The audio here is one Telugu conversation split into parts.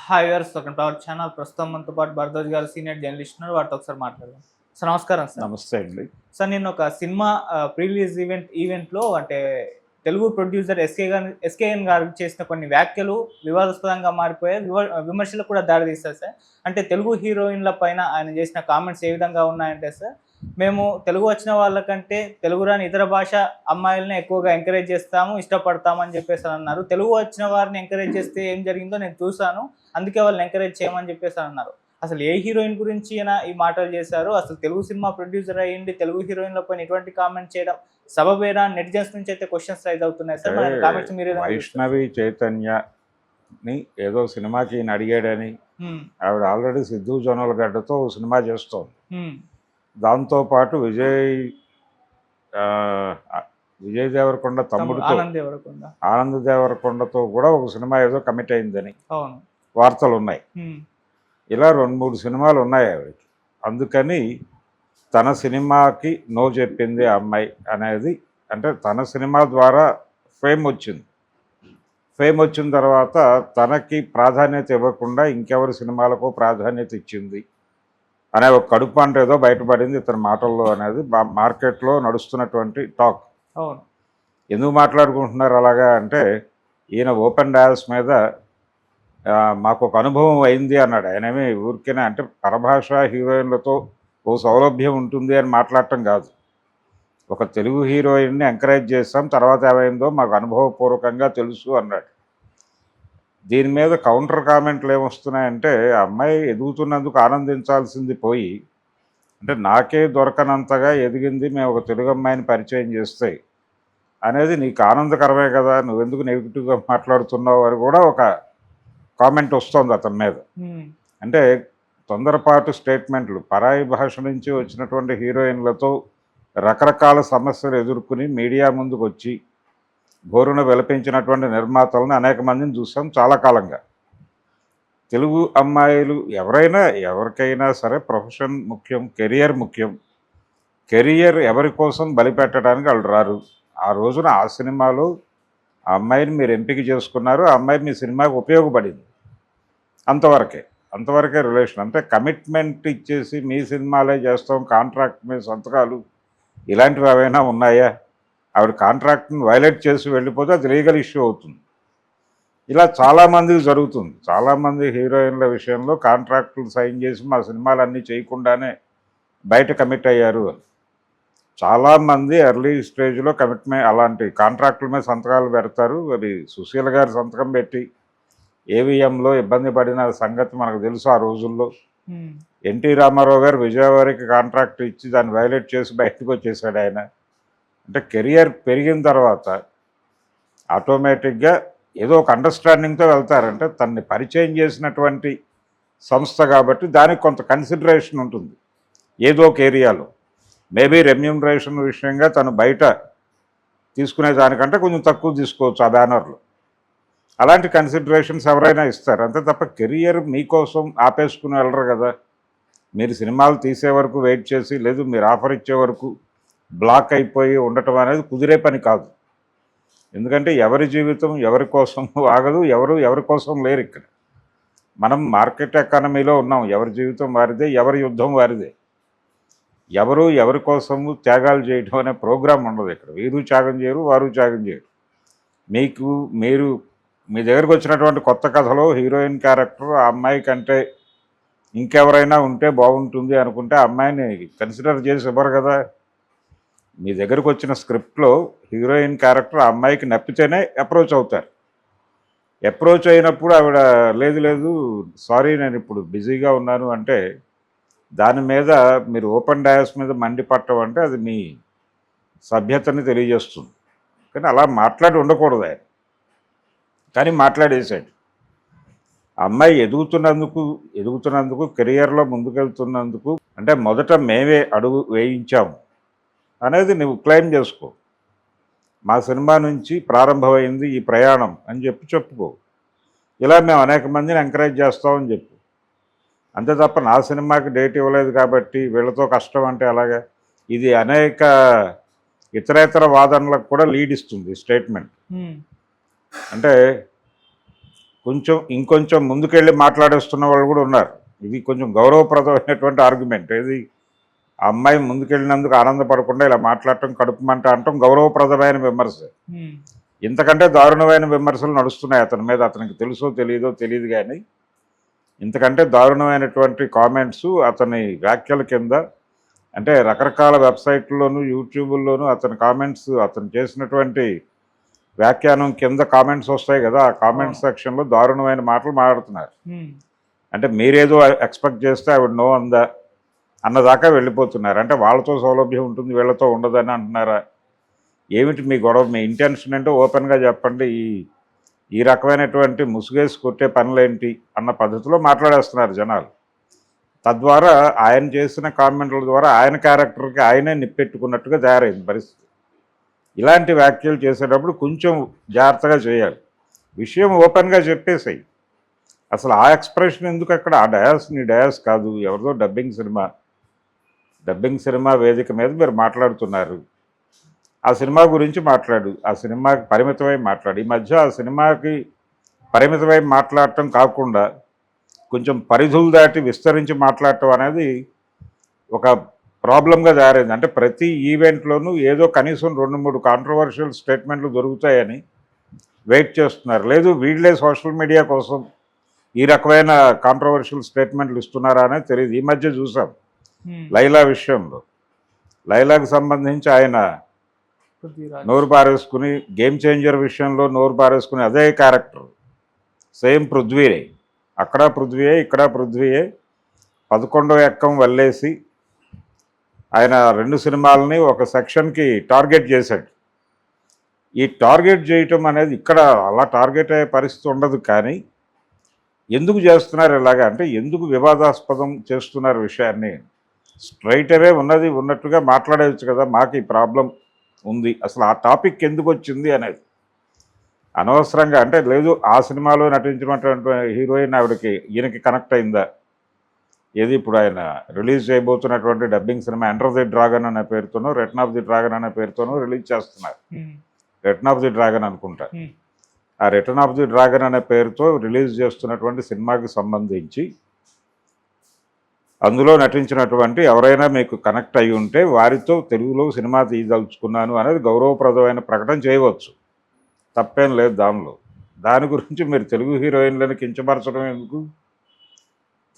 Hi viewers, welcome to our channel. ప్రస్తుతం మనతో పాటు భరద్వాజ్ గారు సీనియర్ జర్నలిస్ట్ ఉన్నారు. వాటితో ఒకసారి మాట్లాడదాం. సార్ నమస్కారం సార్. నమస్తే అండి. సార్ నేను ఒక సినిమా ప్రీ రిలీజ్ ఈవెంట్లో అంటే తెలుగు ప్రొడ్యూసర్ ఎస్కేఎన్ గారు చేసిన కొన్ని వ్యాఖ్యలు వివాదాస్పదంగా మారిపోయాయి, విమర్శలకు కూడా దారితీస్తాయి సార్. అంటే తెలుగు హీరోయిన్ల పైన ఆయన చేసిన కామెంట్స్ ఏ విధంగా ఉన్నాయంటే సార్, మేము తెలుగు వచ్చిన వాళ్ళకంటే తెలుగు రాని ఇతర భాష అమ్మాయిలని ఎక్కువగా ఎంకరేజ్ చేస్తాము, ఇష్టపడతాము అని చెప్పేసి అన్నారు. తెలుగు వచ్చిన వారిని ఎంకరేజ్ చేస్తే ఏం జరిగిందో నేను చూశాను, అందుకే వాళ్ళని ఎంకరేజ్ చేయమని చెప్పేసి అన్నారు. అసలు ఏ హీరోయిన్ గురించి అయినా ఈ మాటలు చేశారు? అసలు తెలుగు సినిమా ప్రొడ్యూసర్ అయ్యింది తెలుగు హీరోయిన్ల పైన ఇటువంటి కామెంట్ చేయడం సబబేనా? నెటిజన్స్ నుంచి అయితే క్వశ్చన్స్ రైజ్ అవుతున్నాయి సార్. కామెంట్స్ మీరు వైష్ణవి చైతన్యని ఏదో సినిమాకి ఈయన అడిగాడని ఆవిడ ఆల్రెడీ సిద్ధు జొన్నలగడ్డతో సినిమా చేస్తోంది. దాంతోపాటు విజయ్ దేవరకొండ తమ్ముడితో ఆనంద్ దేవరకొండతో కూడా ఒక సినిమా ఏదో కమిట్ అయిందని వార్తలు ఉన్నాయి. ఇలా 2-3 సినిమాలు ఉన్నాయి ఆవిడకి. అందుకని తన సినిమాకి నో చెప్పింది ఆ అమ్మాయి అనేది, అంటే తన సినిమా ద్వారా ఫేమ్ వచ్చిన తర్వాత తనకి ప్రాధాన్యత ఇవ్వకుండా ఇంకెవరి సినిమాలకు ప్రాధాన్యత ఇచ్చింది అనే ఒక కడుపు అంటే ఏదో బయటపడింది ఇతని మాటల్లో అనేది మార్కెట్లో నడుస్తున్నటువంటి టాక్. ఎందుకు మాట్లాడుకుంటున్నారు అలాగా అంటే, ఈయన ఓపెన్ డయాస్ మీద మాకు ఒక అనుభవం అయింది అన్నాడు. ఆయనేమి ఊరికేనే అంటే పరభాష హీరోయిన్లతో ఓ సౌలభ్యం ఉంటుంది అని మాట్లాడటం కాదు. ఒక తెలుగు హీరోయిన్ని ఎంకరేజ్ చేస్తాం, తర్వాత ఏమైందో మాకు అనుభవపూర్వకంగా తెలుసు అన్నాడు. దీని మీద కౌంటర్ కామెంట్లు ఏమొస్తున్నాయంటే, అమ్మాయి ఎదుగుతున్నందుకు ఆనందించాల్సింది పోయి, అంటే నాకే దొరకనంతగా ఎదిగింది మేము ఒక తెలుగు అమ్మాయిని పరిచయం చేస్తే అనేది నీకు ఆనందకరమే కదా, నువ్వెందుకు నెగిటివ్గా మాట్లాడుతున్నావు అని కూడా ఒక కామెంట్ వస్తుంది అతని మీద. అంటే తొందరపాటు స్టేట్మెంట్లు, పరాయి భాష నుంచి వచ్చినటువంటి హీరోయిన్లతో రకరకాల సమస్యలు ఎదుర్కొని మీడియా ముందుకు వచ్చి బోరున విలపించినటువంటి నిర్మాతలను అనేక మందిని చూసాం చాలా కాలంగా. తెలుగు అమ్మాయిలు ఎవరికైనా సరే ప్రొఫెషన్ ముఖ్యం, కెరియర్ ముఖ్యం. కెరియర్ ఎవరి కోసం బలిపెట్టడానికి వాళ్ళు రారు. ఆ రోజున ఆ సినిమాలో ఆ అమ్మాయిని మీరు ఎంపిక చేసుకున్నారు, ఆ అమ్మాయి మీ సినిమాకి ఉపయోగపడింది, అంతవరకే రిలేషన్. అంటే కమిట్మెంట్ ఇచ్చేసి మీ సినిమాలే చేస్తాం, కాంట్రాక్ట్ మీద సంతకాలు ఇలాంటివి ఏవైనా ఉన్నాయా? ఆవిడ కాంట్రాక్ట్ని వైలేట్ చేసి వెళ్ళిపోతే అది లీగల్ ఇష్యూ అవుతుంది. ఇలా చాలామందికి జరుగుతుంది. చాలామంది హీరోయిన్ల విషయంలో కాంట్రాక్టులు సైన్ చేసి మా సినిమాలన్నీ చేయకుండానే బయట కమిట్ అయ్యారు అని. చాలామంది ఎర్లీ స్టేజ్లో కమిట్మెంట్ అలాంటి కాంట్రాక్టుల మీద సంతకాలు పెడతారు. అది సుశీల గారి సంతకం పెట్టి ఏవిఎంలో ఇబ్బంది పడిన సంగతి మనకు తెలుసు ఆ రోజుల్లో. ఎన్టీ రామారావు గారు విజయవాడకి కాంట్రాక్ట్ ఇచ్చి దాన్ని వైలేట్ చేసి బయటకు వచ్చేసాడు ఆయన. అంటే కెరియర్ పెరిగిన తర్వాత ఆటోమేటిక్గా ఏదో ఒక అండర్స్టాండింగ్తో వెళ్తారంటే తనని పరిచయం చేసినటువంటి సంస్థ కాబట్టి దానికి కొంత కన్సిడరేషన్ ఉంటుంది. ఏదో ఒక ఏరియాలో మేబీ రెమ్యూనరేషన్ విషయంగా తను బయట తీసుకునే దానికంటే కొంచెం తక్కువ తీసుకోవచ్చు ఆ బ్యానర్లో. అలాంటి కన్సిడరేషన్స్ ఎవరైనా ఇస్తారు, అంతే తప్ప కెరియర్ మీకోసం ఆపేసుకుని వెళ్ళరు కదా. మీరు సినిమాలు తీసే వరకు వెయిట్ చేసి, లేదు మీరు ఆఫర్ ఇచ్చే వరకు బ్లాక్ అయిపోయి ఉండటం అనేది కుదిరే పని కాదు. ఎందుకంటే ఎవరి జీవితం ఎవరి కోసం ఆగదు, ఎవరి కోసం లేరు ఇక్కడ. మనం మార్కెట్ ఎకానమీలో ఉన్నాం, ఎవరి జీవితం వారిదే, ఎవరి యుద్ధం వారిదే. ఎవరి కోసము త్యాగాలు చేయడం అనే ప్రోగ్రాం ఉండదు ఇక్కడ. వీరు త్యాగం చేయరు, వారు త్యాగం చేయరు. మీ దగ్గరకు వచ్చినటువంటి కొత్త కథలో హీరోయిన్ క్యారెక్టర్ ఆ అమ్మాయి కంటే ఇంకెవరైనా ఉంటే బాగుంటుంది అనుకుంటే ఆ అమ్మాయిని కన్సిడర్ చేసి ఇవ్వరు కదా. మీ దగ్గరకు వచ్చిన స్క్రిప్ట్లో హీరోయిన్ క్యారెక్టర్ ఆ అమ్మాయికి నప్పితేనే అప్రోచ్ అవుతారు. అప్రోచ్ అయినప్పుడు ఆవిడ లేదు సారీ నేను ఇప్పుడు బిజీగా ఉన్నాను అంటే దాని మీద మీరు ఓపెన్ డయాస్ మీద మండిపట్టడం అంటే అది మీ సభ్యతని తెలియజేస్తుంది. కానీ అలా మాట్లాడి ఉండకూడదు ఆయన, కానీ మాట్లాడేశాడు. అమ్మాయి ఎదుగుతున్నందుకు కెరియర్లో ముందుకెళ్తున్నందుకు అంటే మొదట మేమే అడుగు వేయించాము అనేది నువ్వు క్లెయిమ్ చేసుకో. మా సినిమా నుంచి ప్రారంభమైంది ఈ ప్రయాణం అని చెప్పుకో. ఇలా మేము అనేక మందిని ఎంకరేజ్ చేస్తామని చెప్పు. అంతే తప్ప నా సినిమాకి డేట్ ఇవ్వలేదు కాబట్టి వీళ్ళతో కష్టం అంటే అలాగా. ఇది అనేక ఇతరేతర వాదనలకు కూడా లీడ్ ఇస్తుంది స్టేట్మెంట్. అంటే ఇంకొంచెం ముందుకెళ్ళి మాట్లాడేస్తున్న వాళ్ళు కూడా ఉన్నారు. ఇది కొంచెం గౌరవప్రదమైనటువంటి ఆర్గ్యుమెంట్. ఏది ఆ అమ్మాయి ముందుకెళ్ళినందుకు ఆనందపడకుండా ఇలా మాట్లాడటం, కడుపు మంట అనటం గౌరవప్రదమైన విమర్శ. ఇంతకంటే దారుణమైన విమర్శలు నడుస్తున్నాయి అతని మీద. అతనికి తెలుసో తెలియదు కానీ ఇంతకంటే దారుణమైనటువంటి కామెంట్స్ అతని వ్యాఖ్యల కింద, అంటే రకరకాల వెబ్సైట్లలోనూ యూట్యూబ్లోనూ అతని కామెంట్స్, అతను చేసినటువంటి వ్యాఖ్యానం కింద కామెంట్స్ వస్తాయి కదా, ఆ కామెంట్ సెక్షన్లో దారుణమైన మాటలు మాట్లాడుతున్నారు. అంటే మీరేదో ఎక్స్పెక్ట్ చేస్తే ఆవిడ నో అందా అన్నదాకా వెళ్ళిపోతున్నారు. అంటే వాళ్ళతో సౌలభ్యం ఉంటుంది, వీళ్ళతో ఉండదని అంటున్నారా? ఏమిటి మీ గొడవ? మీ ఇంటెన్షన్ ఏంటో ఓపెన్గా చెప్పండి. ఈ రకమైనటువంటి ముసుగేసి కొట్టే పనులేంటి అన్న పద్ధతిలో మాట్లాడేస్తున్నారు జనాలు. తద్వారా ఆయన చేసిన కామెంట్ల ద్వారా ఆయన క్యారెక్టర్కి ఆయనే నిప్పెట్టుకున్నట్టుగా తయారైంది పరిస్థితి. ఇలాంటి వ్యాఖ్యలు చేసేటప్పుడు కొంచెం జాగ్రత్తగా చేయాలి. విషయం ఓపెన్గా చెప్పేసాయి. అసలు ఆ ఎక్స్ప్రెషన్ ఎందుకు అక్కడ? ఆ డయాస్ నీ డయాస్ కాదు, ఎవరిదో డబ్బింగ్ సినిమా వేదిక మీద మీరు మాట్లాడుతున్నారు. ఆ సినిమా గురించి మాట్లాడు, ఆ సినిమాకి పరిమితమై మాట్లాడు. ఈ మధ్య ఆ సినిమాకి పరిమితమై మాట్లాడటం కాకుండా కొంచెం పరిధులు దాటి విస్తరించి మాట్లాడటం అనేది ఒక ప్రాబ్లంగా తయారైంది. అంటే ప్రతి ఈవెంట్లోనూ ఏదో కనీసం 2-3 కాంట్రవర్షియల్ స్టేట్మెంట్లు దొరుకుతాయని వెయిట్ చేస్తున్నారు. లేదు వీళ్ళే సోషల్ మీడియా కోసం ఈ రకమైన కాంట్రవర్షియల్ స్టేట్మెంట్లు ఇస్తున్నారా అనేది తెలియదు. ఈ మధ్య చూసాం లైలా విషయంలో. లైలాకు సంబంధించి ఆయన నోరు పారేసుకుని, గేమ్ చేంజర్ విషయంలో నోరు పారేసుకుని అదే క్యారెక్టర్ సేమ్ పృథ్వీయే, అక్కడ పృథ్వీయే ఇక్కడ పృథ్వీయే 11వ ఎక్కం వల్లేసి ఆయన 2 సినిమాలని ఒక సెక్షన్కి టార్గెట్ చేశాడు. ఈ టార్గెట్ చేయటం అనేది ఇక్కడ అలా టార్గెట్ అయ్యే పరిస్థితి ఉండదు. కానీ ఎందుకు చేస్తున్నారు ఇలాగా అంటే, ఎందుకు వివాదాస్పదం చేస్తున్నారు విషయాన్ని? స్ట్రైట్ అవే ఉన్నట్టుగా మాట్లాడవచ్చు కదా, మాకు ఈ ప్రాబ్లం ఉంది, అసలు ఆ టాపిక్ ఎందుకు వచ్చింది అనేది. అనవసరంగా అంటే లేదు ఆ సినిమాలో నటించినటువంటి హీరోయిన్ ఆవిడకి ఈయనకి కనెక్ట్ అయిందా? ఏది ఇప్పుడు ఆయన రిలీజ్ చేయబోతున్నటువంటి dubbing cinema enter the dragon అనే పేరుతోనో, రిటర్న్ ఆఫ్ ది డ్రాగన్ అనే పేరుతోనో రిలీజ్ చేస్తున్నారు. రిటర్న్ ఆఫ్ ది డ్రాగన్ అనుకుంటా. ఆ రిటర్న్ ఆఫ్ ది డ్రాగన్ అనే పేరుతో రిలీజ్ చేస్తున్నటువంటి సినిమాకి సంబంధించి అందులో నటించినటువంటి ఎవరైనా మీకు కనెక్ట్ అయి ఉంటే వారితో తెలుగులో సినిమా తీయదలుచుకున్నాను అనేది గౌరవప్రదమైన ప్రకటన చేయవచ్చు, తప్పేం లేదు దానిలో. దాని గురించి మీరు తెలుగు హీరోయిన్లను కించపరచడం ఎందుకు?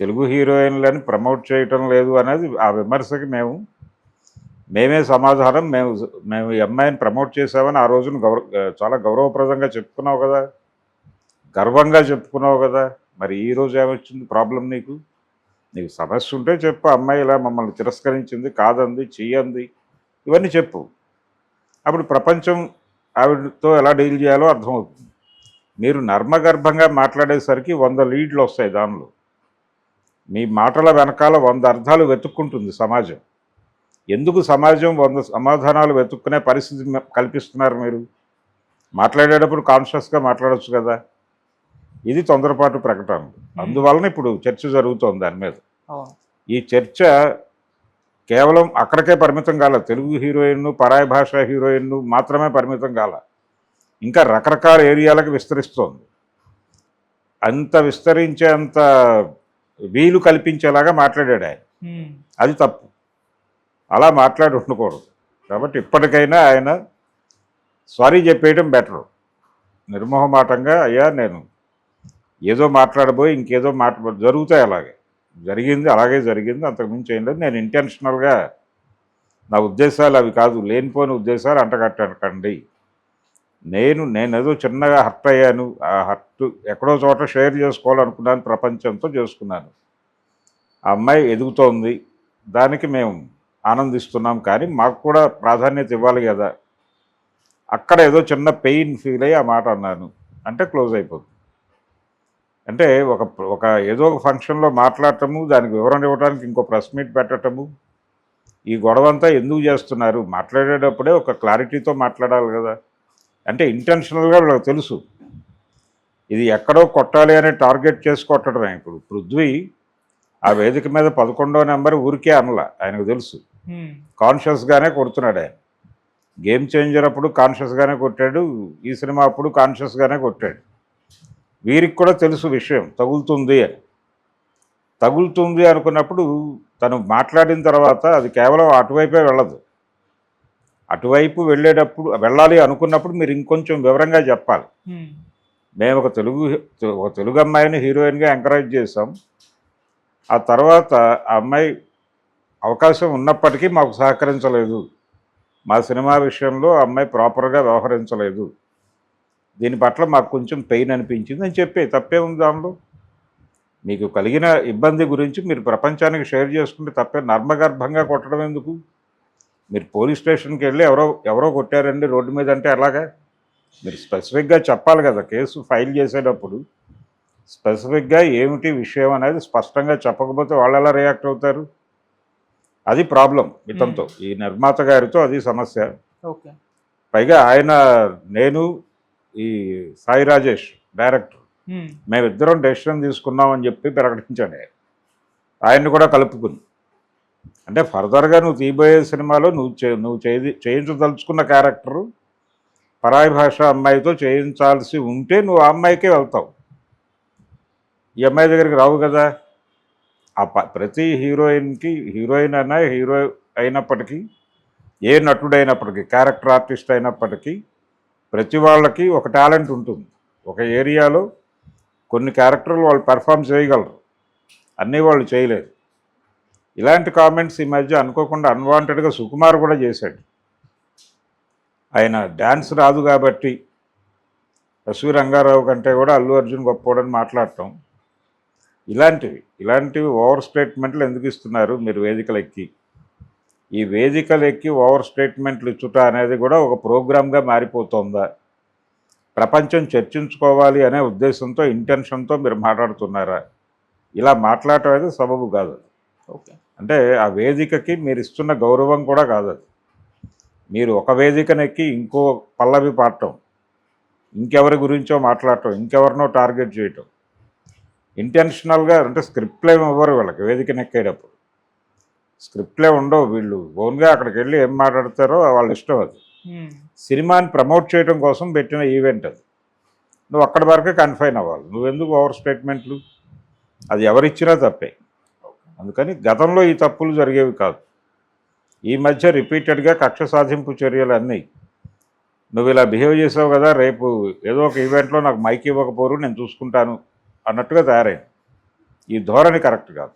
తెలుగు హీరోయిన్లను ప్రమోట్ చేయటం లేదు అనేది ఆ విమర్శకి మేమే సమాధానం. మేము ఈ అమ్మాయిని ప్రమోట్ చేసామని ఆ రోజున చాలా గౌరవప్రదంగా చెప్పుకున్నావు కదా, గర్వంగా చెప్పుకున్నావు కదా. మరి ఈరోజు ఏమొచ్చింది ప్రాబ్లం? నీకు సమస్య ఉంటే చెప్పు. అమ్మాయి ఇలా మమ్మల్ని తిరస్కరించింది, కాదంది, చెయ్యంది, ఇవన్నీ చెప్పు. అప్పుడు ప్రపంచం ఆవిడతో ఎలా డీల్ చేయాలో అర్థమవుతుంది. మీరు నర్మగర్భంగా మాట్లాడేసరికి 100 లీడ్లు వస్తాయి. దానిలో మీ మాటల వెనకాల 100 అర్థాలు వెతుక్కుంటుంది సమాజం. ఎందుకు సమాజం 100 సమాధానాలు వెతుక్కునే పరిస్థితి కల్పిస్తున్నారు? మీరు మాట్లాడేటప్పుడు కాన్షియస్గా మాట్లాడవచ్చు కదా. ఇది తొందరపాటు ప్రకటన. అందువలన ఇప్పుడు చర్చ జరుగుతోంది దాని మీద. ఈ చర్చ కేవలం అక్కడికే పరిమితం కాల, తెలుగు హీరోయిన్ను, పరాయి భాషా హీరోయిన్ను మాత్రమే పరిమితం కాల, ఇంకా రకరకాల ఏరియాలకు విస్తరిస్తోంది. అంత విస్తరించేంత వీలు కల్పించేలాగా మాట్లాడాడు ఆయన. అది తప్పు, అలా మాట్లాడి ఉండకూడదు. కాబట్టి ఇప్పటికైనా ఆయన సారీ చెప్పేయడం బెటరు. నిర్మోహమాటంగా అయ్యా నేను ఏదో మాట్లాడబోయి ఇంకేదో జరుగుతాయి, అలాగే జరిగింది, అంతకుమించి ఏం లేదు, నేను ఇంటెన్షనల్గా నా ఉద్దేశాలు అవి కాదు, లేనిపోయిన ఉద్దేశాలు అంటగట్టకండి. నేనేదో చిన్నగా హర్ట్ అయ్యాను, ఆ హర్ట్ ఎక్కడో చోట షేర్ చేసుకోవాలనుకున్నాను, ప్రపంచంతో చేసుకున్నాను. ఆ అమ్మాయి ఎదుగుతోంది, దానికి మేము ఆనందిస్తున్నాం, కానీ మాకు కూడా ప్రాధాన్యత ఇవ్వాలి కదా. అక్కడ ఏదో చిన్న పెయిన్ ఫీల్ అయ్యి ఆ మాట అన్నాను అంటే క్లోజ్ అయిపోతుంది. అంటే ఒక ఏదో ఒక ఫంక్షన్లో మాట్లాడటము, దానికి వివరణ ఇవ్వడానికి ఇంకో ప్రెస్ మీట్ పెట్టడము, ఈ గొడవంతా ఎందుకు చేస్తున్నారు? మాట్లాడేటప్పుడే ఒక క్లారిటీతో మాట్లాడాలి కదా. అంటే ఇంటెన్షనల్గా వాళ్ళకి తెలుసు ఇది ఎక్కడో కొట్టాలి అనే టార్గెట్ చేసి కొట్టడమే. ఇప్పుడు పృథ్వీ ఆ వేదిక మీద 11వ నెంబర్ ఊరికే అనలా, ఆయనకు తెలుసు. కాన్షియస్గానే కొడుతున్నాడు ఆయన. గేమ్ చేంజర్ అప్పుడు కాన్షియస్గానే కొట్టాడు, ఈ సినిమా అప్పుడు కాన్షియస్గానే కొట్టాడు. వీరికి కూడా తెలుసు విషయం తగులుతుంది అని. తగులుతుంది అనుకున్నప్పుడు తను మాట్లాడిన తర్వాత అది కేవలం అటువైపే వెళ్ళదు. అటువైపు వెళ్ళాలి అనుకున్నప్పుడు మీరు ఇంకొంచెం వివరంగా చెప్పాలి. మేము ఒక తెలుగు అమ్మాయిని హీరోయిన్గా ఎంకరేజ్ చేసాం. ఆ తర్వాత ఆ అమ్మాయి అవకాశం ఉన్నప్పటికీ మాకు సహకరించలేదు. మా సినిమా విషయంలో ఆ అమ్మాయి ప్రాపర్గా వ్యవహరించలేదు. దీని పట్ల మాకు కొంచెం పెయిన్ అనిపించింది అని చెప్పి తప్పే ఉంది దానిలో. మీకు కలిగిన ఇబ్బంది గురించి మీరు ప్రపంచానికి షేర్ చేసుకుంటే తప్పే. నర్మగర్భంగా కొట్టడం ఎందుకు? మీరు పోలీస్ స్టేషన్కి వెళ్ళి ఎవరో కొట్టారండి రోడ్డు మీద అంటే ఎలాగా? మీరు స్పెసిఫిక్గా చెప్పాలి కదా. కేసు ఫైల్ చేసేటప్పుడు స్పెసిఫిక్గా ఏమిటి విషయం అనేది స్పష్టంగా చెప్పకపోతే వాళ్ళు ఎలా రియాక్ట్ అవుతారు? అది ప్రాబ్లం ఇతనితో, ఈ నిర్మాత గారితో అది సమస్య. ఓకే. పైగా నేను ఈ సాయి రాజేష్ డైరెక్టర్ మేమిద్దరం డెసిషన్ తీసుకున్నామని చెప్పి ప్రకటించాను. ఆయన్ని కూడా కలుపుకుని, అంటే ఫర్దర్గా నువ్వు తీయబోయే సినిమాలో నువ్వు చేయించదలుచుకున్న క్యారెక్టరు పరాయి భాష అమ్మాయితో చేయించాల్సి ఉంటే నువ్వు ఆ అమ్మాయికే వెళ్తావు, ఈ అమ్మాయి దగ్గరికి రావు కదా. ప్రతి హీరోయిన్ అయినా హీరో అయినప్పటికీ, ఏ నటుడైనప్పటికీ, క్యారెక్టర్ ఆర్టిస్ట్ అయినప్పటికీ ప్రతి వాళ్ళకి ఒక టాలెంట్ ఉంటుంది. ఒక ఏరియాలో కొన్ని క్యారెక్టర్లు వాళ్ళు పెర్ఫామ్ చేయగలరు, అన్నీ వాళ్ళు చేయలేరు. ఇలాంటి కామెంట్స్ ఈ మధ్య అనుకోకుండా అన్వాంటెడ్గా సుకుమార్ కూడా చేశాడు. ఆయన డ్యాన్స్ రాదు కాబట్టి ఎస్వి రంగారావు కంటే కూడా అల్లు అర్జున్ గొప్పోడని మాట్లాడటం, ఇలాంటివి ఓవర్ స్టేట్మెంట్లు ఎందుకు ఇస్తున్నారు మీరు వేదికలు ఎక్కి? ఈ వేదికలు ఎక్కి ఓవర్ స్టేట్మెంట్లు ఇచ్చుట అనేది కూడా ఒక ప్రోగ్రామ్గా మారిపోతుందా? ప్రపంచం చర్చించుకోవాలి అనే ఉద్దేశంతో, ఇంటెన్షన్తో మీరు మాట్లాడుతున్నారా? ఇలా మాట్లాడటం అయితే సబబు కాదు. ఓకే. అంటే ఆ వేదికకి మీరు ఇస్తున్న గౌరవం కూడా కాదు అది. మీరు ఒక వేదికనెక్కి ఇంకో పల్లవి పాడటం, ఇంకెవరి గురించో మాట్లాడటం, ఇంకెవరినో టార్గెట్ చేయటం ఇంటెన్షనల్గా. అంటే స్క్రిప్ట్లే ఇవ్వరు వీళ్ళకి వేదికనెక్కేటప్పుడు. స్క్రిప్ట్లే ఉండవు. వీళ్ళు ఓన్గా అక్కడికి వెళ్ళి ఏం మాట్లాడతారో వాళ్ళ ఇష్టం అది. సినిమాని ప్రమోట్ చేయడం కోసం పెట్టిన ఈవెంట్ అది. నువ్వు అక్కడి వరకే కన్ఫైన్ అవ్వాలి. నువ్వెందుకు ఓవర్ స్టేట్మెంట్లు? అది ఎవరిచ్చినా తప్పే. అందుకని గతంలో ఈ తప్పులు జరిగేవి కాదు. ఈ మధ్య రిపీటెడ్గా కక్ష సాధింపు చర్యలు అన్నీ, నువ్వు ఇలా బిహేవ్ చేసావు కదా, రేపు ఏదో ఒక ఈవెంట్లో నాకు మైక్ ఇవ్వకపోరు, నేను చూసుకుంటాను అన్నట్టుగా తయారైంది. ఈ ధోరణి కరెక్ట్ కాదు.